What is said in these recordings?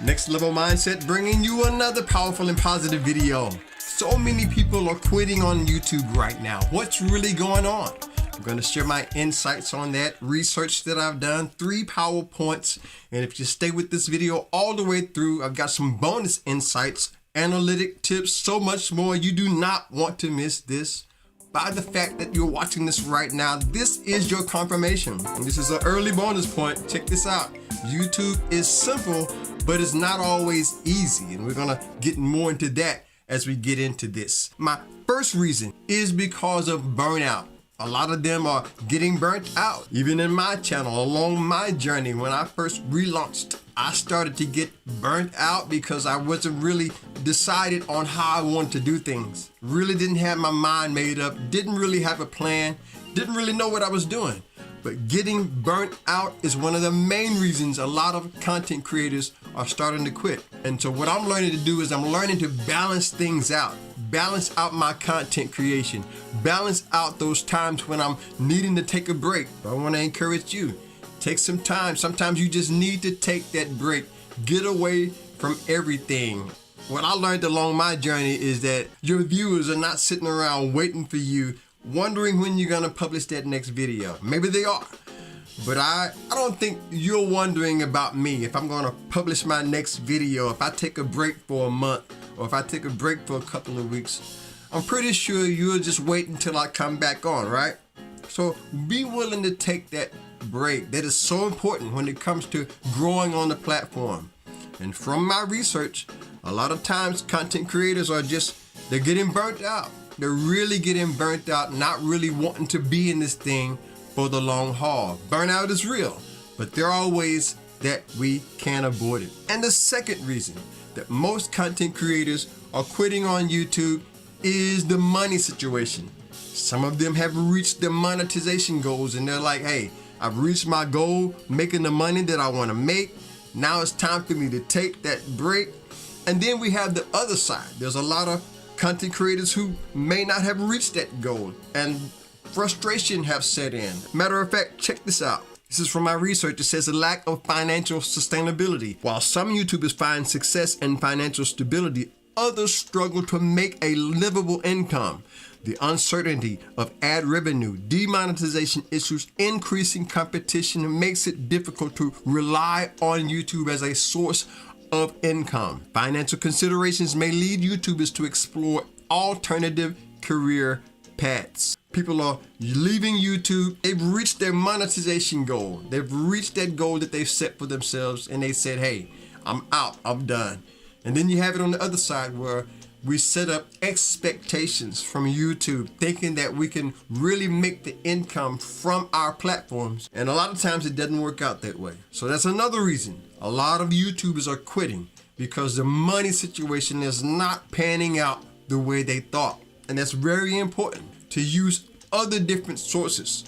Next Level Mindset bringing you another powerful and positive video. So many people are quitting on YouTube right now. What's really going on? I'm going to share my insights on that, research that I've done, 3 PowerPoints. And if you stay with this video all the way through, I've got some bonus insights, analytic tips, so much more. You do not want to miss this. By the fact that you're watching this right now, this is your confirmation. And this is an early bonus point. Check this out. YouTube is simple, but it's not always easy. And we're going to get more into that as we get into this. My first reason is because of burnout. A lot of them are getting burnt out. Even in my channel, along my journey, when I first relaunched, I started to get burnt out because I wasn't really decided on how I wanted to do things. Really didn't have my mind made up, didn't really have a plan, didn't really know what I was doing. But getting burnt out is one of the main reasons a lot of content creators are starting to quit. And so what I'm learning to do is I'm learning to balance things out. Balance out my content creation. Balance out those times when I'm needing to take a break. I want to encourage you. Take some time. Sometimes you just need to take that break. Get away from everything. What I learned along my journey is that your viewers are not sitting around waiting for you, wondering when you're going to publish that next video. Maybe they are. But I don't think you're wondering about me if I'm going to publish my next video, if I take a break for a month, or if I take a break for a couple of weeks. I'm pretty sure you'll just wait until I come back on, right? So be willing to take that break. That is so important when it comes to growing on the platform. And from my research, a lot of times content creators are they're getting burnt out. They're really getting burnt out, not really wanting to be in this thing for the long haul. Burnout is real, but there are ways that we can avoid it. And the second reason that most content creators are quitting on YouTube is the money situation. Some of them have reached their monetization goals and they're like, hey, I've reached my goal, making the money that I want to make. Now it's time for me to take that break. And then we have the other side. There's a lot of content creators who may not have reached that goal and frustration have set in. Matter of fact, check this out. This is from my research. It says a lack of financial sustainability. While some YouTubers find success and financial stability, others struggle to make a livable income. The uncertainty of ad revenue, demonetization issues, increasing competition makes it difficult to rely on YouTube as a source of income. Financial considerations may lead YouTubers to explore alternative career paths. People are leaving YouTube. They've reached their monetization goal. They've reached that goal that they've set for themselves and they said, hey, I'm out, I'm done. And then you have it on the other side where we set up expectations from YouTube thinking that we can really make the income from our platforms. And a lot of times it doesn't work out that way. So that's another reason a lot of YouTubers are quitting, because the money situation is not panning out the way they thought. And that's very important to use other different sources,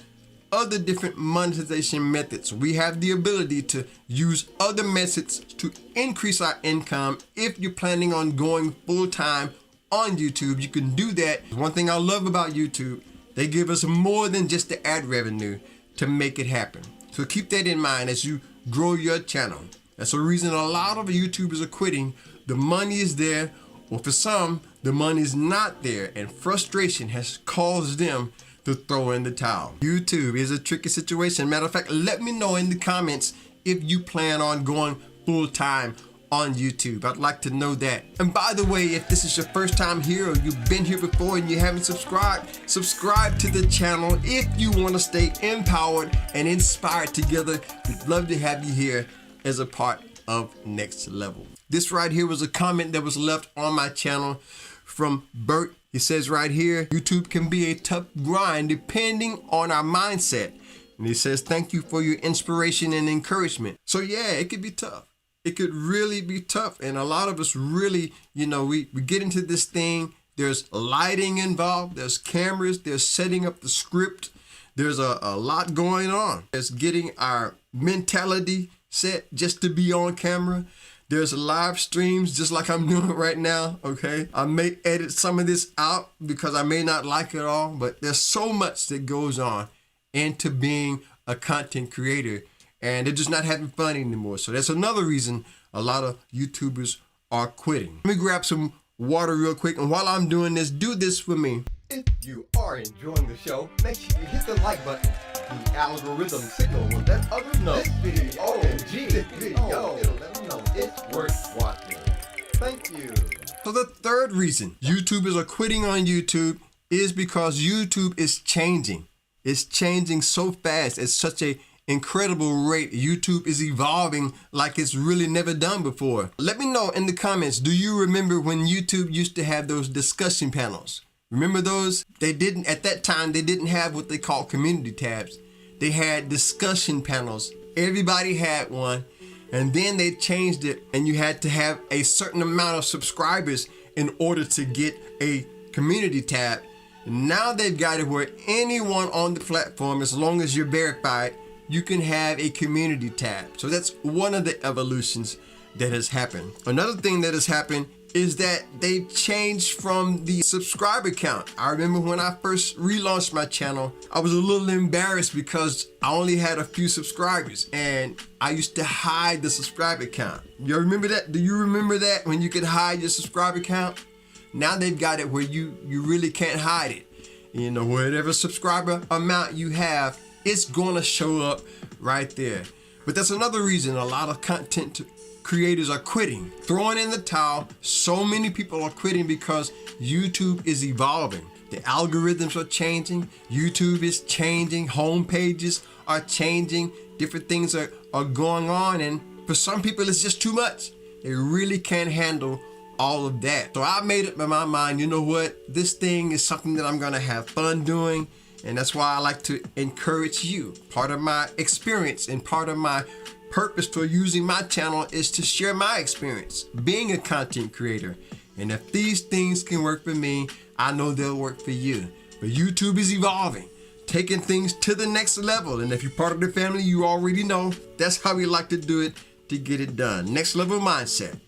other different monetization methods. We have the ability to use other methods to increase our income. If you're planning on going full-time on YouTube, you can do that. One thing I love about YouTube, they give us more than just the ad revenue to make it happen. So keep that in mind as you grow your channel. That's the reason a lot of YouTubers are quitting. The money is there, or for some, the money is not there, and frustration has caused them to throw in the towel. YouTube is a tricky situation. Matter of fact, let me know in the comments if you plan on going full-time on YouTube. I'd like to know that. And by the way, if this is your first time here or you've been here before and you haven't subscribed, subscribe to the channel if you want to stay empowered and inspired together. We'd love to have you here as a part of Next Level. This right here was a comment that was left on my channel from Bert. He says right here, YouTube can be a tough grind depending on our mindset. And he says, thank you for your inspiration and encouragement. So yeah, it could be tough. It could really be tough. And a lot of us really, we get into this thing. There's lighting involved. There's cameras. There's setting up the script. There's a lot going on. There's getting our mentality set just to be on camera. There's live streams just like I'm doing right now, okay? I may edit some of this out because I may not like it all, but there's so much that goes on into being a content creator, and they're just not having fun anymore. So that's another reason a lot of YouTubers are quitting. Let me grab some water real quick, and while I'm doing this, do this for me. If you are enjoying the show, make sure you hit the like button. The algorithm signal will let others know this video, it'll let them know it's worth watching. Thank you. So the third reason YouTubers are quitting on YouTube is because YouTube is changing. It's changing so fast at such an incredible rate. YouTube is evolving like it's really never done before. Let me know in the comments, do you remember when YouTube used to have those discussion panels? Remember those? At that time, they didn't have what they call community tabs. They had discussion panels. Everybody had one. And then they changed it, and you had to have a certain amount of subscribers in order to get a community tab. Now they've got it where anyone on the platform, as long as you're verified, you can have a community tab. So that's one of the evolutions that has happened. Another thing that has happened is that they changed from the subscriber count. I remember when I first relaunched my channel, I was a little embarrassed because I only had a few subscribers and I used to hide the subscriber count. You remember that? Do you remember that, when you could hide your subscriber count? Now they've got it where you really can't hide it. You know, whatever subscriber amount you have, it's gonna show up right there. But that's another reason a lot of content creators are quitting, throwing in the towel. So many people are quitting because YouTube is evolving. The algorithms are changing. YouTube is changing. Home pages are changing. Different things are going on. And for some people, it's just too much. They really can't handle all of that. So I made up in my mind, you know what? This thing is something that I'm going to have fun doing. And that's why I like to encourage you. Part of my experience and part of my purpose for using my channel is to share my experience being a content creator. And if these things can work for me, I know they'll work for you. But YouTube is evolving, taking things to the next level. And if you're part of the family, you already know that's how we like to do it to get it done. Next level mindset.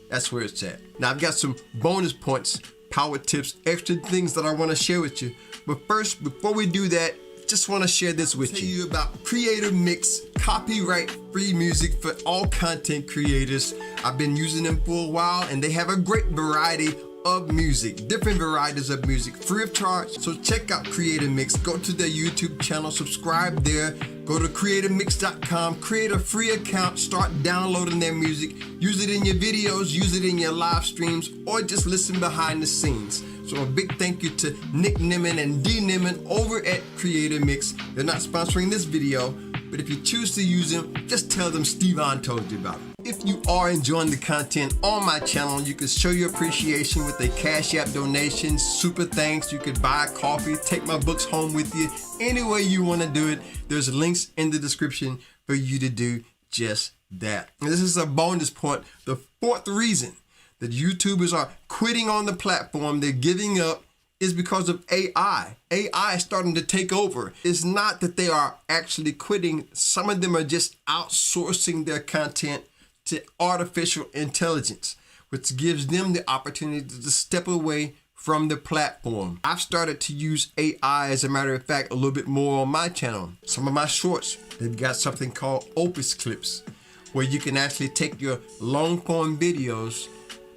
That's where it's at. Now I've got some bonus points, power tips, extra things that I want to share with you. But first, before we do that, just want to share this with you. Tell you about Creative Mix, copyright-free music for all content creators. I've been using them for a while, and they have a great variety of music, different varieties of music, free of charge. So check out Creative Mix. Go to their YouTube channel, subscribe there. Go to creativemix.com, create a free account, start downloading their music. Use it in your videos, use it in your live streams, or just listen behind the scenes. So a big thank you to Nick Nimmin and D Nimmin over at Creative Mix. They're not sponsoring this video, but if you choose to use them, just tell them Stevon told you about it. If you are enjoying the content on my channel, you can show your appreciation with a Cash App donation, super thanks. You could buy a coffee, take my books home with you. Any way you want to do it, there's links in the description for you to do just that. And this is a bonus point. The fourth reason that YouTubers are quitting on the platform, they're giving up, is because of AI. AI is starting to take over. It's not that they are actually quitting. Some of them are just outsourcing their content to artificial intelligence, which gives them the opportunity to step away from the platform. I've started to use AI, as a matter of fact, a little bit more on my channel. Some of my shorts, they've got something called Opus Clips, where you can actually take your long form videos,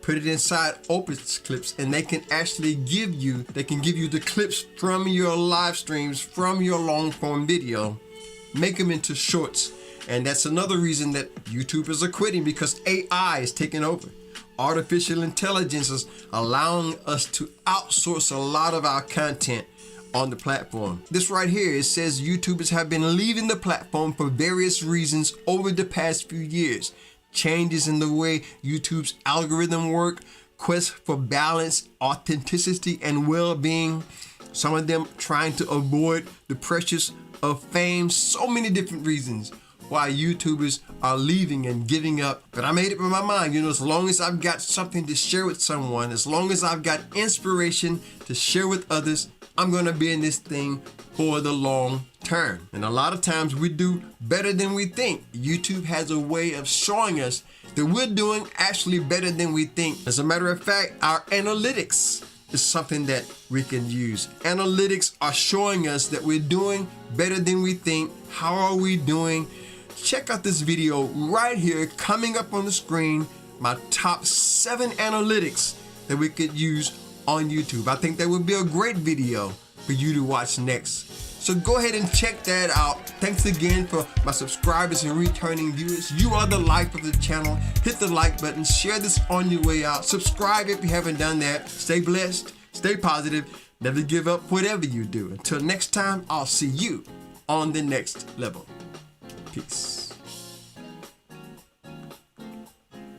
put it inside Opus Clips, and they can actually give you the clips from your live streams, from your long form video, make them into shorts. And that's another reason that YouTubers are quitting, because AI is taking over. Artificial intelligence is allowing us to outsource a lot of our content on the platform. This right here, it says YouTubers have been leaving the platform for various reasons over the past few years. Changes in the way YouTube's algorithm work, quest for balance, authenticity, and well-being. Some of them trying to avoid the pressures of fame. So many different reasons why YouTubers are leaving and giving up. But I made up in my mind, you know, as long as I've got something to share with someone, as long as I've got inspiration to share with others, I'm gonna be in this thing for the long term. And a lot of times we do better than we think. YouTube has a way of showing us that we're doing actually better than we think. As a matter of fact, our analytics is something that we can use. Analytics are showing us that we're doing better than we think. How are we doing? check out this video right here coming up on the screen, my top 7 analytics that we could use on YouTube. I think that would be a great video for you to watch next. So go ahead and check that out. Thanks again for my subscribers and returning viewers. You are the life of the channel. Hit the like button, share this on your way out. Subscribe if you haven't done that. Stay blessed, stay positive, never give up whatever you do. Until next time, I'll see you on the next level. Peace.